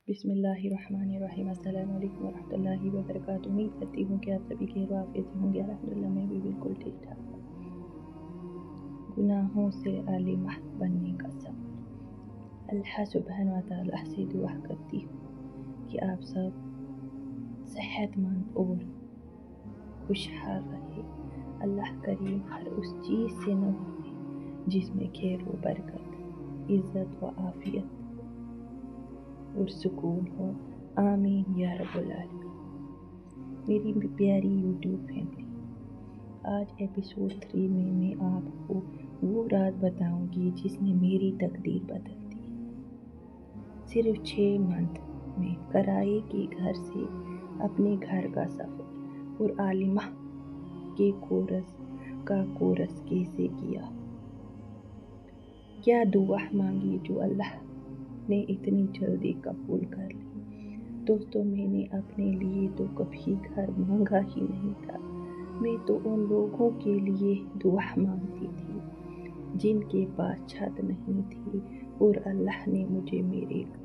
بسم اللہ الرحمن الرحیم۔ السلام علیکم ورحمۃ اللہ وبرکاتہ۔ امید کرتی ہوں کہ آپ سبھی خیر و عافیت سے ہوں گے۔ الحمدللہ میں بھی بالکل ٹھیک ٹھاک ہوں۔ گناہوں سے عالمہ بننے کا سفر۔ اللہ سبحانہ و تعالیٰ سے دعا کرتی ہوں کہ آپ سب صحت مند اور خوشحال رہے۔ اللہ کریم ہر اس چیز سے نوازے جس میں خیر و برکت، عزت و عافیت اور سکون ہو، آمین یا رب العالمین۔ میری پیاری یوٹیوب فیملی، آج ایپیسوڈ 3 میں آپ کو وہ رات بتاؤں گی جس نے میری تقدیر بدل دی۔ صرف 6 منتھ میں کرائے کے گھر سے اپنے گھر کا سفر اور عالمہ کے کورس کیسے کیا، کیا دعا مانگی جو اللہ نے اتنی جلدی قبول کر لی۔ دوستو، میں نے اپنے لیے تو کبھی گھر مانگا ہی نہیں تھا، میں تو ان لوگوں کے لیے دعا مانگتی تھی جن کے پاس چھت نہیں تھی، اور اللہ نے مجھے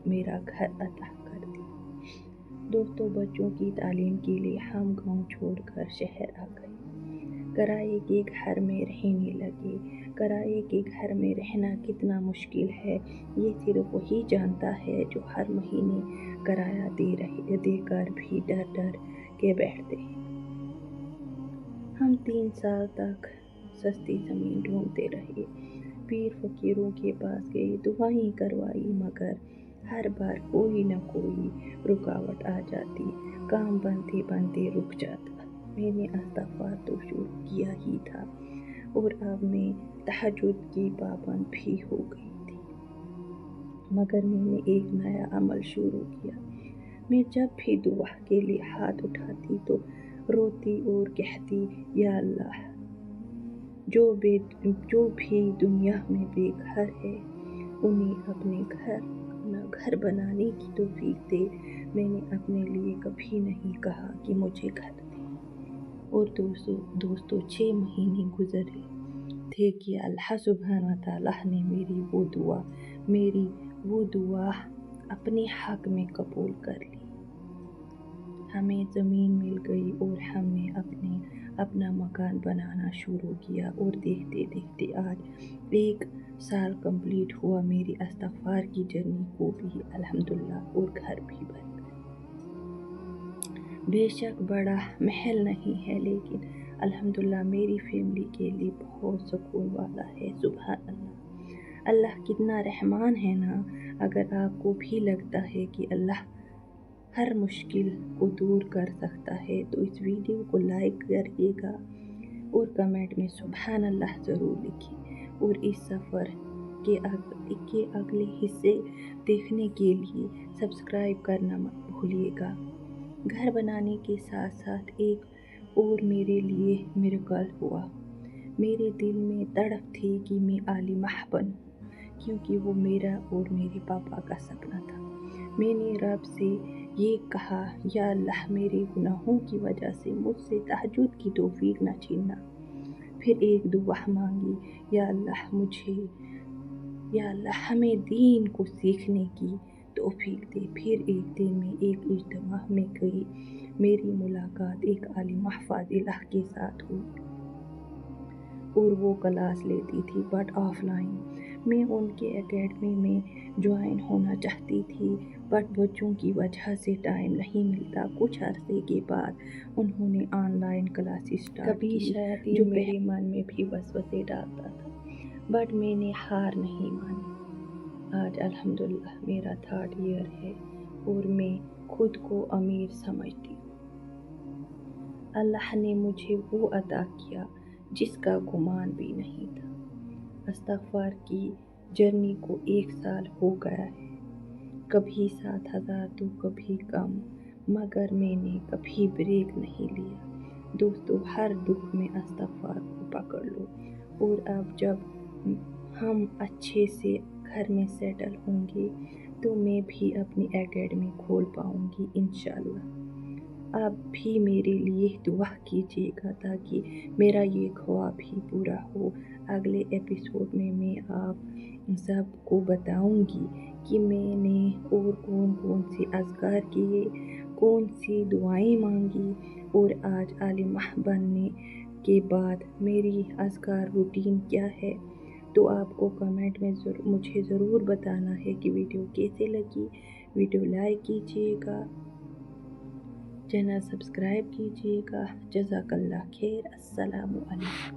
میرا گھر عطا کر دیا۔ دوستو، بچوں کی تعلیم کے لیے ہم گاؤں چھوڑ کر شہر آ گئے، کرائے کے گھر میں رہنے لگے۔ کرائے کے گھر میں رہنا کتنا مشکل ہے یہ صرف وہی جانتا ہے جو ہر مہینے کرایہ دے کر بھی ڈر کے بیٹھتے ہیں۔ ہم 3 سال تک سستی زمین ڈھونڈتے رہے، پیر فقیروں کے پاس گئے، دعائیں کروائی، مگر ہر بار کوئی نہ کوئی رکاوٹ آ جاتی، کام بنتے رک جاتا۔ میں نے استغفار تو شروع کیا ہی تھا، اور اب میں تہجد کی پابند بھی ہو گئی تھی، مگر میں نے ایک نیا عمل شروع کیا۔ میں جب بھی دعا کے لیے ہاتھ اٹھاتی تو روتی اور کہتی، یا اللہ، جو بھی دنیا میں بے گھر ہے انہیں اپنا گھر بنانے کی توفیق دے۔ میں نے اپنے لیے کبھی نہیں کہا کہ مجھے گھر دے۔ اور دوستو 6 مہینے گزرے تھے کہ اللہ سبحانہ و تعالیٰ نے میری وہ دعا اپنے حق میں قبول کر لی۔ ہمیں زمین مل گئی اور ہم نے اپنا مکان بنانا شروع کیا، اور دیکھتے دیکھتے آج 1 سال کمپلیٹ ہوا میری استغفار کی جرنی کو بھی، الحمدللہ، اور گھر بھی بن گیا۔ بے شک بڑا محل نہیں ہے، لیکن الحمدللہ میری فیملی کے لیے بہت سکون والا ہے۔ سبحان اللہ، اللہ کتنا رحمان ہے نا۔ اگر آپ کو بھی لگتا ہے کہ اللہ ہر مشکل کو دور کر سکتا ہے تو اس ویڈیو کو لائک کریے گا اور کمنٹ میں سبحان اللہ ضرور لکھیں، اور اس سفر کے اگلے حصے دیکھنے کے لیے سبسکرائب کرنا مت بھولیے گا۔ گھر بنانے کے ساتھ ساتھ ایک اور میرے لیے میریکل ہوا۔ میرے دل میں تڑپ تھی کہ میں عالمہ بنوں، کیونکہ وہ میرا اور میرے پاپا کا سپنا تھا۔ میں نے رب سے یہ کہا، یا اللہ، میرے گناہوں کی وجہ سے مجھ سے تہجد کی توفیق نہ چھیننا۔ پھر ایک دعا مانگی، یا اللہ ہمیں دین کو سیکھنے کی توفیق دے۔ پھر ایک دن میں ایک اجتماع میں گئی، میری ملاقات ایک عالمہ فاضلہ کے ساتھ ہوئی، اور وہ کلاس لیتی تھی بٹ آف لائن۔ میں ان کے اکیڈمی میں جوائن ہونا چاہتی تھی، بٹ بچوں کی وجہ سے ٹائم نہیں ملتا۔ کچھ عرصے کے بعد انہوں نے آن لائن کلاسز اسٹارٹ کی، جو میرے من میں بھی وسوسے ڈالتا تھا، بٹ میں نے ہار نہیں مانی۔ آج الحمدللہ میرا 3rd ایئر ہے، اور میں خود کو امیر سمجھتی ہوں۔ اللہ نے مجھے وہ عطا کیا جس کا گمان بھی نہیں تھا۔ استغفار کی جرنی کو 1 سال ہو گیا ہے، کبھی 7,000 تو کبھی کم، مگر میں نے کبھی بریک نہیں لیا۔ دوستو، ہر دکھ میں استغفار کو پکڑ لو، اور اب جب ہم اچھے سے گھر میں سیٹل ہوں گے تو میں بھی اپنی اکیڈمی کھول پاؤں گی انشاءاللہ۔ آپ بھی میرے لیے دعا کیجیے گا تاکہ میرا یہ خواب بھی پورا ہو۔ اگلے ایپیسوڈ میں آپ سب کو بتاؤں گی کہ میں نے اور کون کون سے اذکار کیے، کون سی دعائیں مانگی، اور آج عالمہ بننے کے بعد میری اذکار روٹین کیا ہے۔ تو آپ کو کمنٹ میں مجھے ضرور بتانا ہے کہ ویڈیو کیسے لگی۔ ویڈیو لائک کیجیے گا، چینل سبسکرائب کیجیے گا۔ جزاک اللہ خیر۔ السلام علیکم۔